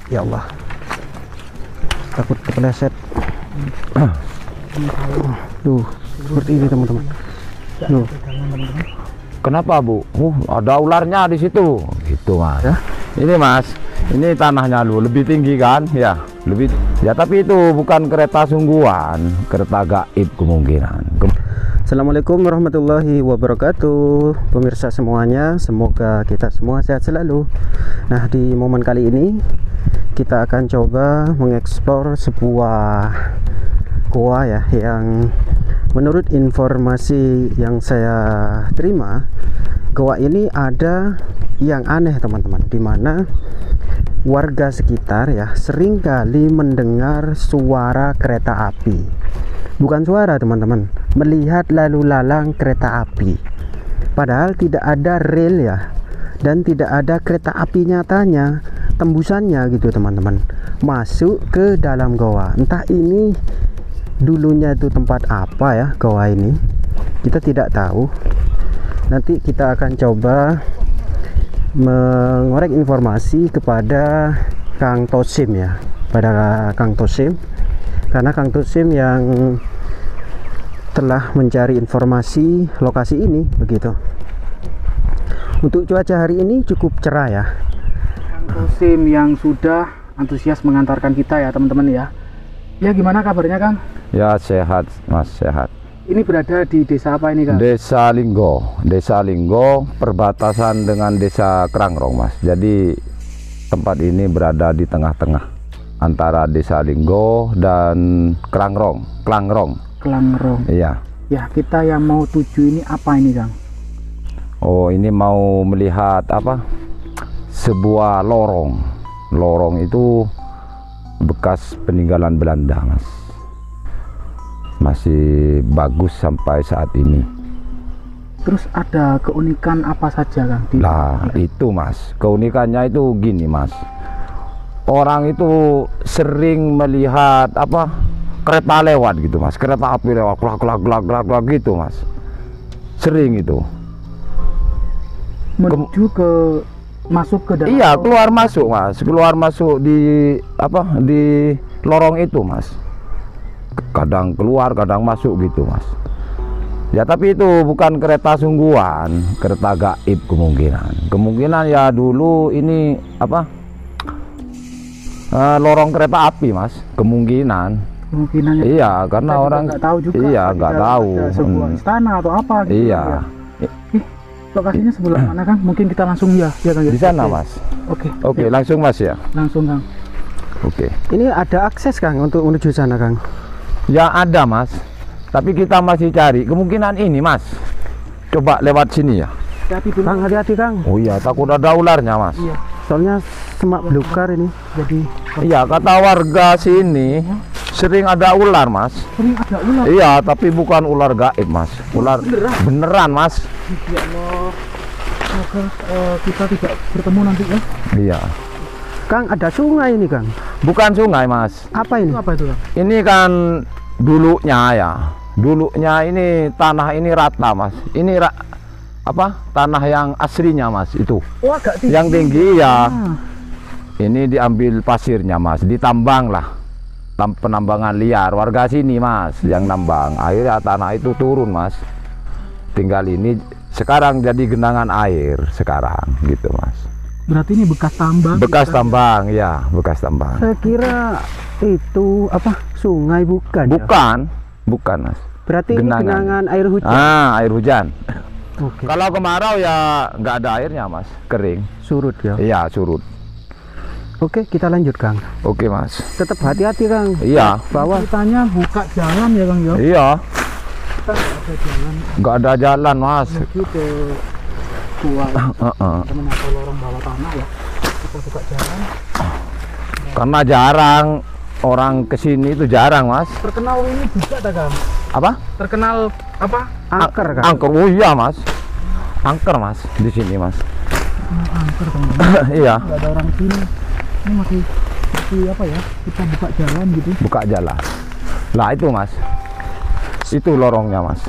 Ya Allah, takut kepleset. Tuh, seperti ini teman-teman. Tuh. Kenapa Bu? Ada ularnya di situ. Gitu Mas. Ya? Ini Mas, ini tanahnya lebih tinggi kan? Ya, lebih. Ya tapi itu bukan kereta sungguhan, kereta gaib kemungkinan. Assalamualaikum warahmatullahi wabarakatuh, pemirsa semuanya. Semoga kita semua sehat selalu. Nah, di momen kali ini kita akan coba mengeksplor sebuah goa ya, yang menurut informasi yang saya terima, goa ini ada yang aneh teman-teman, dimana warga sekitar ya sering kali mendengar suara kereta api. Bukan suara teman-teman, melihat lalu lalang kereta api, padahal tidak ada rel ya, dan tidak ada kereta api nyatanya, tembusannya gitu teman-teman, masuk ke dalam goa. Entah ini dulunya itu tempat apa ya goa ini, kita tidak tahu. Nanti kita akan coba mengorek informasi kepada Kang Tosim ya, pada Kang Tosim, karena Kang Tosim yang telah mencari informasi lokasi ini begitu. Untuk cuaca hari ini cukup cerah ya. Kang Tosim yang sudah antusias mengantarkan kita ya teman-teman ya. Ya, gimana kabarnya Kang? Ya sehat Mas, sehat. Ini berada di desa apa ini Kang? Desa Linggo, perbatasan dengan desa Krangrong Mas. Jadi tempat ini berada di tengah-tengah antara desa Linggo dan Krangrong. Iya. Ya, kita yang mau tuju ini apa ini Kang? Oh, ini mau melihat apa? Sebuah lorong. Lorong itu bekas peninggalan Belanda Mas. Masih bagus sampai saat ini. Terus ada keunikan apa saja Kang? Nah itu Mas, keunikannya itu gini Mas, orang itu sering melihat apa, kereta lewat gitu Mas, kereta api lewat glak gitu Mas, sering itu menuju ke masuk ke dalam. Iya, keluar masuk Mas, keluar masuk di apa, di lorong itu Mas, kadang keluar kadang masuk gitu Mas. Ya tapi itu bukan kereta sungguhan, kereta gaib kemungkinan ya. Dulu ini apa, lorong kereta api Mas, kemungkinan iya, karena kita orang nggak tahu juga. Iya, nggak tahu sebuah istana atau apa gitu. Iya ya. Lokasinya sebelah mana Kang? Mungkin kita langsung ya Kang, di sana Mas. Oke, langsung Mas ya. Langsung Kang. Oke. Ini ada akses Kang untuk menuju sana Kang? Ya ada Mas, tapi kita masih cari kemungkinan ini Mas. Coba lewat sini ya. Hati-hati dulu Kang, hati-hati Kang. Oh iya, takut ada ularnya Mas. Iya. Soalnya semak belukar ini. Jadi iya, kata warga sini sering ada ular Mas. Sering ada ular? Iya, tapi bukan ular gaib Mas. Ular beneran Mas. Ya Allah, semoga kita tidak bertemu nanti ya. Iya. Kang, ada sungai ini Kang? Bukan sungai Mas. Apa ini? Apa itu Kang? Ini kan dulunya ya. Dulunya ini tanah ini rata Mas. Ini apa, tanah yang aslinya Mas itu. Oh, agak tinggi. Yang tinggi ya. Ini diambil pasirnya Mas, ditambang lah. Penambangan liar warga sini Mas yang nambang. Akhirnya tanah itu turun Mas. Tinggal ini sekarang jadi genangan air sekarang gitu Mas. Berarti ini bekas tambang. Bekas tambang ya, bekas tambang. Saya kira itu apa, sungai bukan? Bukan Mas. Berarti ini genangan air hujan. Air hujan. Oke. Kalau kemarau ya nggak ada airnya Mas, kering. Surut ya? Iya, surut. Oke, kita lanjut Kang. Oke Mas. Tetap hati-hati Kang. Iya. Bawah. Ceritanya buka jalan ya Kang ya? Iya. Kita nggak ada jalan. Nggak ada jalan Mas. Menuju ke gua teman atau lorong bawah tanah ya. Kita buka jalan. Karena jarang orang kesini, itu jarang Mas. Terkenal ini juga tak Kang? Apa? Terkenal apa? Angker Kang? Angker, oh iya Mas. Angker Mas, di sini Mas. Angker teman-teman. Iya. Nggak ada orang sini. Ini masih apa ya? Kita buka jalan gitu. Buka jalan. Lah itu Mas. Itu lorongnya Mas.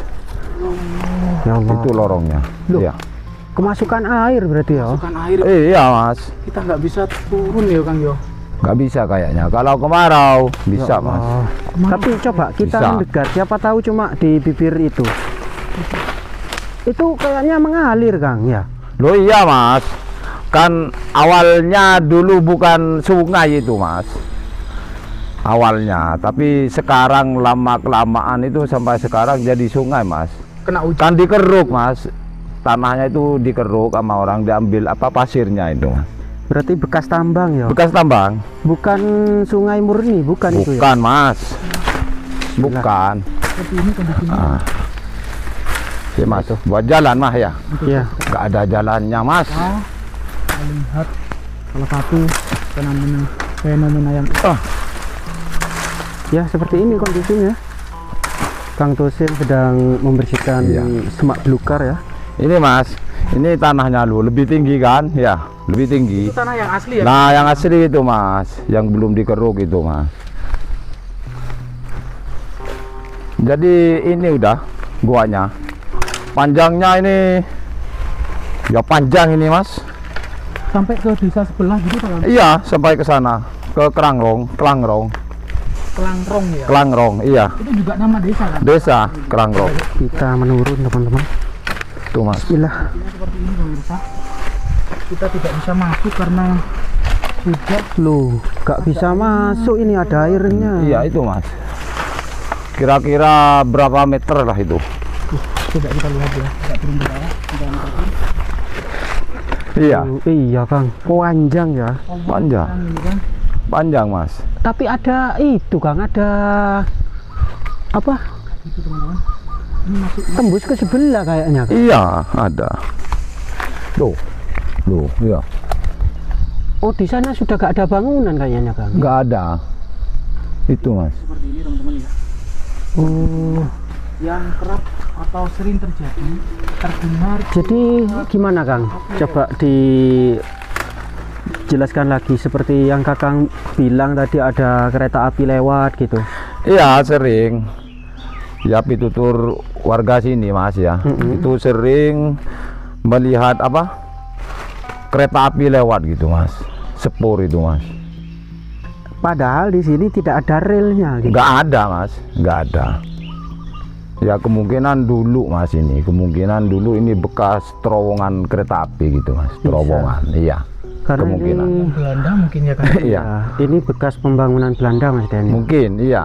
Ya Allah. Itu lorongnya. Loh. Iya. Kemasukan air berarti ya? Masukan air. Iya Mas. Kita nggak bisa turun ya Kang yo. Nggak bisa kayaknya. Kalau kemarau bisa, Ya Mas. Allah. Tapi coba kita Bisa. mendekat, siapa tahu cuma di bibir itu. Itu kayaknya mengalir, Kang, ya. Loh iya, Mas. Kan awalnya dulu bukan sungai itu, Mas. Awalnya, tapi sekarang lama-kelamaan itu sampai sekarang jadi sungai, Mas. Kena hujan. Kan dikeruk, Mas. Tanahnya itu dikeruk sama orang, diambil apa pasirnya itu, Mas. Berarti bekas tambang ya. Bekas tambang? Bukan sungai murni, bukan itu ya. Bukan, Mas. Bukan. Seperti ini kondisinya. Ah. Ya, Mas, buat jalan mah ya. Iya. Nggak ada jalannya, Mas. Kita lihat salah satu fenomena yang Ya, seperti ini kondisinya. Kang Tosin sedang membersihkan Iya. semak belukar ya. Ini, Mas, ini tanahnya lu lebih tinggi kan? Ya, lebih tinggi. itu tanah yang asli ya. Nah, yang asli itu, Mas, yang belum dikeruk itu, Mas. Jadi ini udah guanya. Panjangnya ini ya panjang ini, Mas. Sampai ke desa sebelah gitu Pak. Iya, sampai ke sana, ke Kelangrong, Kelangrong ya. Kelangrong, iya. Itu juga nama desa kan. Desa Kelangrong. Kita menurun, teman-teman. Tuh, Mas. Bismillah. Kondisinya seperti ini pemirsa. Kita tidak bisa masuk karena sudah Loh, gak bisa masuk, ini ada airnya. Iya, itu, Mas. Kira-kira berapa meter lah itu? coba kita lihat ya. Tidak turun ke bawah. Kita angkatin. Iya, Iya, Kang. Panjang ya. panjang. Ini kan. Panjang, Mas. Tapi ada itu, Kang, ada apa? Itu teman-teman. Ini masuk Tembus ke sebelah kayaknya. Kang. Iya, ada. Loh, iya. Oh, di sana sudah gak ada bangunan kayaknya, Kang. Nggak ada. Itu, Mas. seperti ini teman-teman ya. Oh, Yang kerap atau sering terjadi terdengar jadi gimana, Kang? Coba dijelaskan lagi seperti yang Kakang bilang tadi ada kereta api lewat gitu. Iya, sering. Ya, pitutur warga sini, Mas, ya. Itu sering melihat apa? Kereta api lewat gitu, Mas. Sepur itu, Mas. Padahal di sini tidak ada relnya gitu. Nggak ada, Mas. Nggak ada. Ya, kemungkinan dulu, Mas, ini. Kemungkinan dulu ini bekas terowongan kereta api gitu, Mas. Terowongan, iya. Karena kemungkinan. ini, Belanda mungkin ya kan. Iya, ya, ini bekas pembangunan Belanda, Mas Denny. mungkin, iya.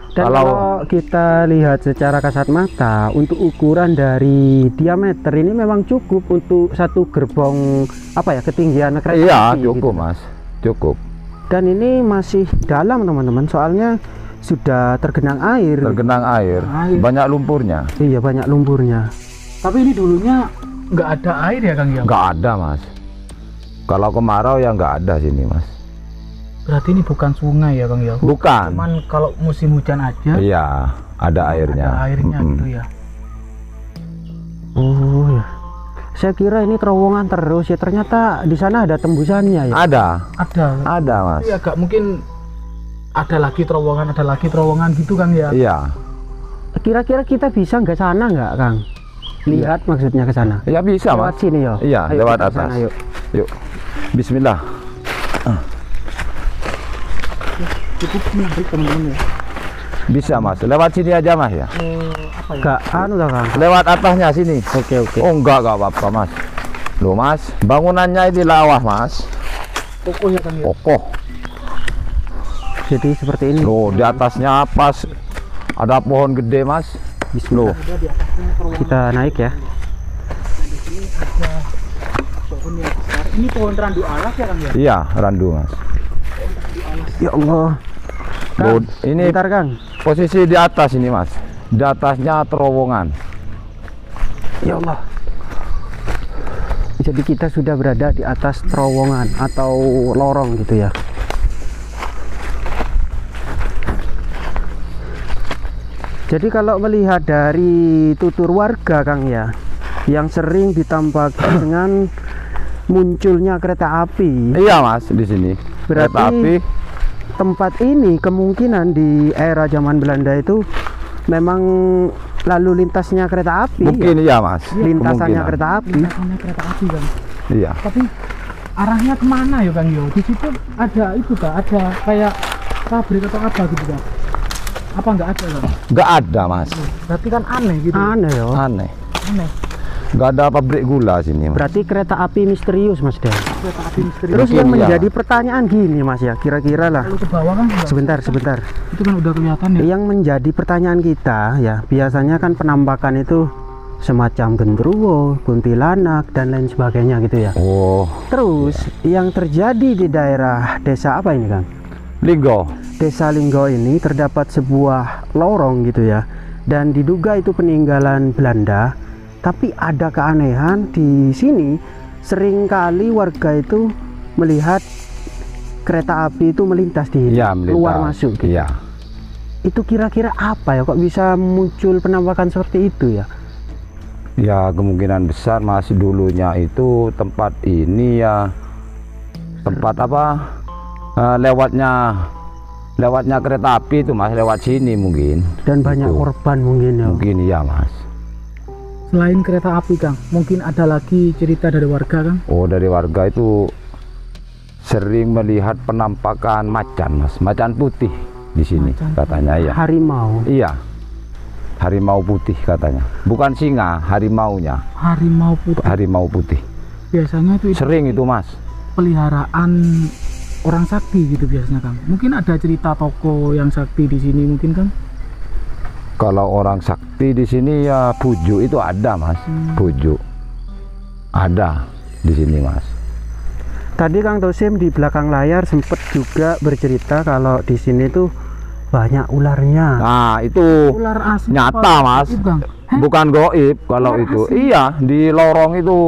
Dan kalau kita lihat secara kasat mata, untuk ukuran dari diameter ini memang cukup untuk satu gerbong apa ya, ketinggian kereta Iya, api cukup, gitu. Mas. Cukup. Dan ini masih dalam, teman-teman, soalnya sudah tergenang air. Tergenang air, Air. banyak lumpurnya. Iya, banyak lumpurnya. Tapi ini dulunya nggak ada air ya Kang ya. Nggak ada, Mas. Kalau kemarau ya nggak ada sini, Mas. Berarti ini bukan sungai ya Kang ya. Bukan. Cuman kalau musim hujan aja Iya, ada airnya. ada airnya Mm-mm. gitu ya. Oh ya. Saya kira ini terowongan terus ya, ternyata di sana ada tembusannya ya. Ada. Ada, Mas. Tapi agak mungkin ada lagi terowongan gitu Kang ya. Iya. Kira-kira kita bisa nggak sana nggak, Kang? Lihat maksudnya ke sana. Ya bisa, Lewat Mas. sini ya. Iya, Ayo lewat kita ke atas. sana, yuk. Yuk. Bismillah. Cukup menarik teman-teman ya. Bisa, Mas. Lewat sini aja, Mas, ya. Apa ya? Nggak anu lah, Kang. Lewat atasnya sini. Oke. Oh, enggak apa-apa, Mas. Loh, Mas, bangunannya ini lawah, Mas. Kokoh ya Kang ya. Kokoh. Jadi seperti ini. Loh, di atasnya pas ada pohon gede, Mas. Loh, Ada di atasnya terowongan Kita naik ya. di sini ada pohon yang besar. Ini pohon randu alas ya Kang ya. iya, randu, Mas. Ya Allah. Loh, Kang, ini bentar, Kang. posisi di atas ini, Mas. Di atasnya terowongan. Ya Allah. Jadi kita sudah berada di atas terowongan atau lorong gitu ya. Jadi kalau melihat dari tutur warga, Kang ya, yang sering ditampaki dengan munculnya kereta api, Iya, Mas, di sini. Berarti Kereta api. tempat ini kemungkinan di era zaman Belanda itu memang lalu lintasnya kereta api. Mungkin iya, Mas. Lintasannya Kemungkinan. kereta api. Lintasannya kereta api Kang. Iya. Tapi arahnya kemana ya Kang yo? Di situ ada itu Kak, ada kayak pabrik atau apa gitu Kang? Apa nggak ada Kang? Nggak ada mas. Berarti kan aneh gitu. Aneh ya. Aneh. Aneh. Nggak ada pabrik gula sini mas. Berarti kereta api misterius Mas Den. Kereta api misterius. Terus Mungkin yang iya. menjadi pertanyaan gini Mas ya, kira-kira lah. Kalau ke bawah kan nggak- Sebentar. itu kan udah kelihatan ya. Yang menjadi pertanyaan kita ya, biasanya kan penampakan itu semacam genderuwo, kuntilanak dan lain sebagainya gitu ya. Oh, Terus yang terjadi di daerah desa apa ini Kang? Linggo. Desa Linggo ini terdapat sebuah lorong gitu ya, dan diduga itu peninggalan Belanda. Tapi ada keanehan di sini, seringkali warga itu melihat kereta api itu melintas di Iya, keluar masuk gitu. Iya. Itu kira-kira apa ya, kok bisa muncul penampakan seperti itu ya? Ya kemungkinan besar mas, dulunya itu tempat ini ya tempat apa lewatnya kereta api itu mas, lewat sini mungkin. Dan banyak Gitu. korban mungkin ya. Mungkin iya mas. Selain kereta api Kang, mungkin ada lagi cerita dari warga Kang? Oh, dari warga itu sering melihat penampakan macan mas, macan putih di sini Macan katanya ya. Harimau. Iya, harimau putih katanya, bukan singa, harimaunya, Harimau putih. harimau putih. Biasanya itu Sering itu mas. peliharaan orang sakti gitu biasanya Kang. Mungkin ada cerita toko yang sakti di sini mungkin Kang? Kalau orang sakti di sini ya pujuk itu ada mas, pujuk ada di sini mas. Tadi Kang Tosim di belakang layar sempat juga bercerita kalau di sini tuh banyak ularnya. Nah itu Ular asli nyata apa mas, gaib, Kang? Hah? bukan goib kalau Ular itu. asli? Iya, di lorong itu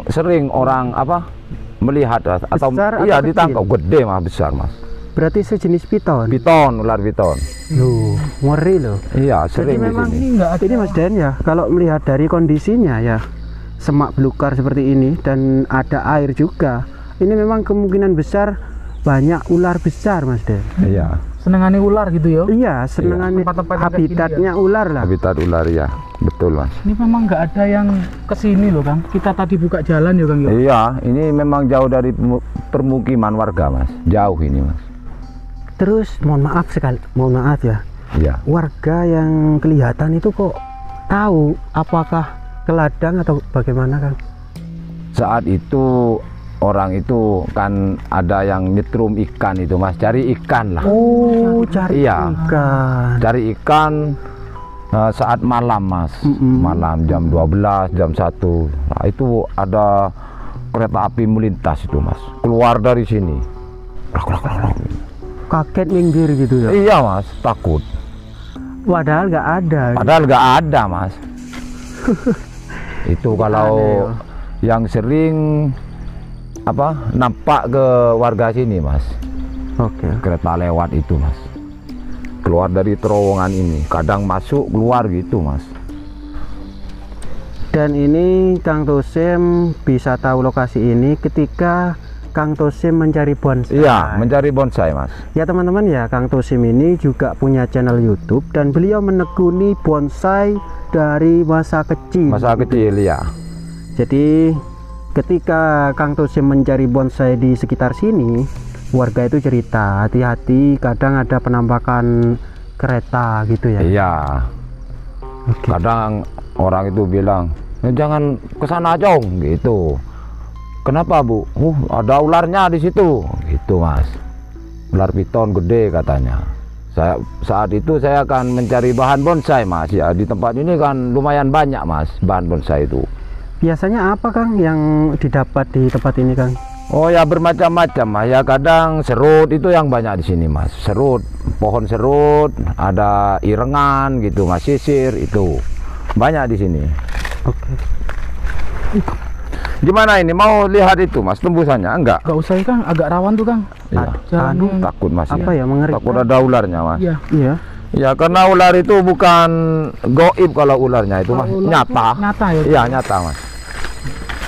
sering orang apa melihat atau Besar iya atau ditangkap gede mas, besar mas. Berarti sejenis piton. Piton, ular piton. Loh, ngeri loh. Iya, Jadi sering di memang sini. Ini nggak ada. ini Mas Den ya, kalau melihat dari kondisinya ya, semak belukar seperti ini dan ada air juga. Ini memang kemungkinan besar banyak ular besar Mas Den. Iya, Senengane ular gitu ya. Iya, senengan Tempat-tempat yang kayak gini habitatnya ular lah. habitat ular ya, betul mas. Ini memang nggak ada yang kesini loh Kang. Kita tadi buka jalan ya Kang ya. Iya, ini memang jauh dari permukiman warga mas, jauh ini mas. Terus mohon maaf ya, Iya. warga yang kelihatan itu kok tahu apakah ke ladang atau bagaimana Kang? Saat itu orang itu kan ada yang nyetrum ikan itu mas, cari ikan lah. Oh, cari Iya. ikan. Cari ikan saat malam mas, malam jam 12, jam 1. Nah, itu ada kereta api melintas itu mas, keluar dari sini. Kaget minggir gitu ya. Iya mas, takut. Padahal nggak ada. Padahal nggak ada mas. Itu kalau yang sering apa nampak ke warga sini mas, Oke. kereta lewat itu mas, keluar dari terowongan ini, kadang masuk keluar gitu mas. Dan ini Kang Tosim bisa tahu lokasi ini ketika Kang Tosim mencari bonsai. Iya, mencari bonsai mas. Ya teman-teman ya, Kang Tosim ini juga punya channel YouTube dan beliau menekuni bonsai dari masa kecil. Masa kecil ya. Jadi ketika Kang Tosim mencari bonsai di sekitar sini, warga itu cerita hati-hati, kadang ada penampakan kereta gitu ya. Iya. Oke. Kadang orang itu bilang, jangan ke sana Jong gitu. Kenapa Bu? Ada ularnya di situ. Gitu Mas. Ular piton gede katanya. Saat itu saya akan mencari bahan bonsai Mas. Ya di tempat ini kan lumayan banyak Mas bahan bonsai itu. Biasanya apa Kang yang didapat di tempat ini Kang? Oh ya bermacam-macam Mas. Ya kadang serut itu yang banyak di sini Mas. Serut, pohon serut, ada irengan gitu Mas, sisir itu. Banyak di sini. Oke. Gimana ini mau lihat itu Mas tembusannya? Enggak. Nggak usah ya Kang, agak rawan tuh Kang. Iya. Jalannya. Takut Mas Apa ya, mengerikan? Takut ada ularnya Mas. Iya. Iya. Ya karena ular itu bukan goib kalau ularnya itu Mas, Kalau ular nyata. itu nyata ya? Iya nyata Mas.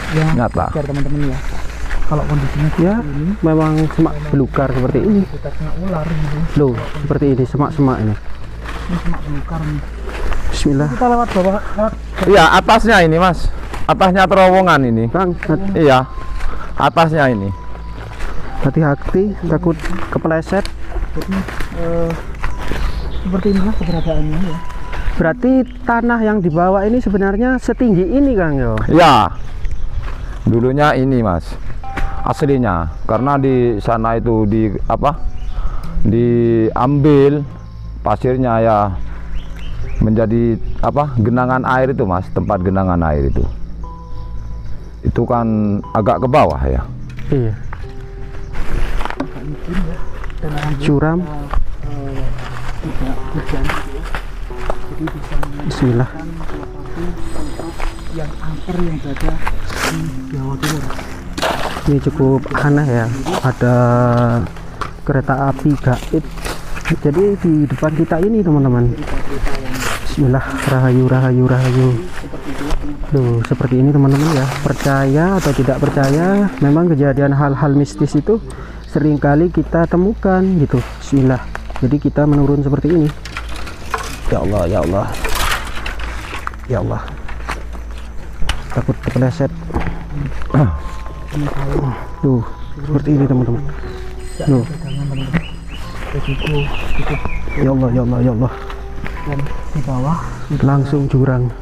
Ya, Nyata. biar teman-teman ya. Kalau kondisinya Ya, seperti ini, memang semak belukar seperti ini. kita kena ular gitu. Loh, seperti ini semak-semak ini. Ini semak belukar nih. Bismillah. Kita lewat bawah, Iya atasnya ini Mas, atasnya terowongan ini. Kang, Iya. atasnya ini. Hati-hati, takut kepleset. Jadi seperti inilah keberadaannya ya. Berarti tanah yang dibawa ini sebenarnya setinggi ini Kang yo? Ya, dulunya ini Mas, aslinya. Karena di sana itu diambil pasirnya ya, menjadi genangan air itu Mas, tempat genangan air itu kan agak ke bawah ya. Iya. Mungkin ya. Dan Curam. Tidak hujan gitu ya. Jadi bisa Bismillah. salah satu tempat yang angker yang berada di Jawa Timur. Ini cukup aneh ya, ada kereta api gaib. Jadi di depan kita ini teman-teman. Bismillah, rahayu rahayu rahayu. Tuh seperti ini teman-teman ya. Percaya atau tidak percaya, memang kejadian hal-hal mistis itu seringkali kita temukan gitu. Bismillah. Jadi kita menurun seperti ini. Ya Allah, ya Allah, ya Allah. Takut kepleset. Tuh seperti ini teman-teman. Tuh. Ya Allah, ya Allah, ya Allah. Dan di bawah Langsung jurang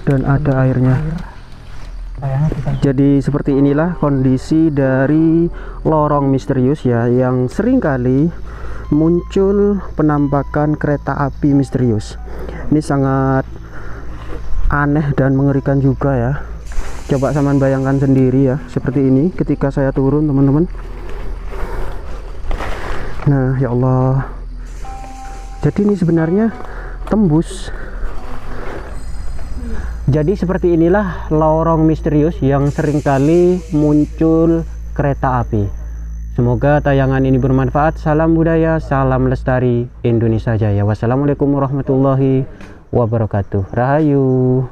dan ada airnya. kayaknya kita Jadi seperti inilah kondisi dari lorong misterius ya, yang seringkali muncul penampakan kereta api misterius. Ini sangat aneh dan mengerikan juga ya. Coba saman bayangkan sendiri ya, seperti ini ketika saya turun teman-teman. Nah ya Allah, jadi ini sebenarnya tembus. Jadi seperti inilah lorong misterius yang seringkali muncul kereta api. Semoga tayangan ini bermanfaat. Salam budaya, salam lestari Indonesia Jaya. Wassalamualaikum warahmatullahi wabarakatuh. Rahayu.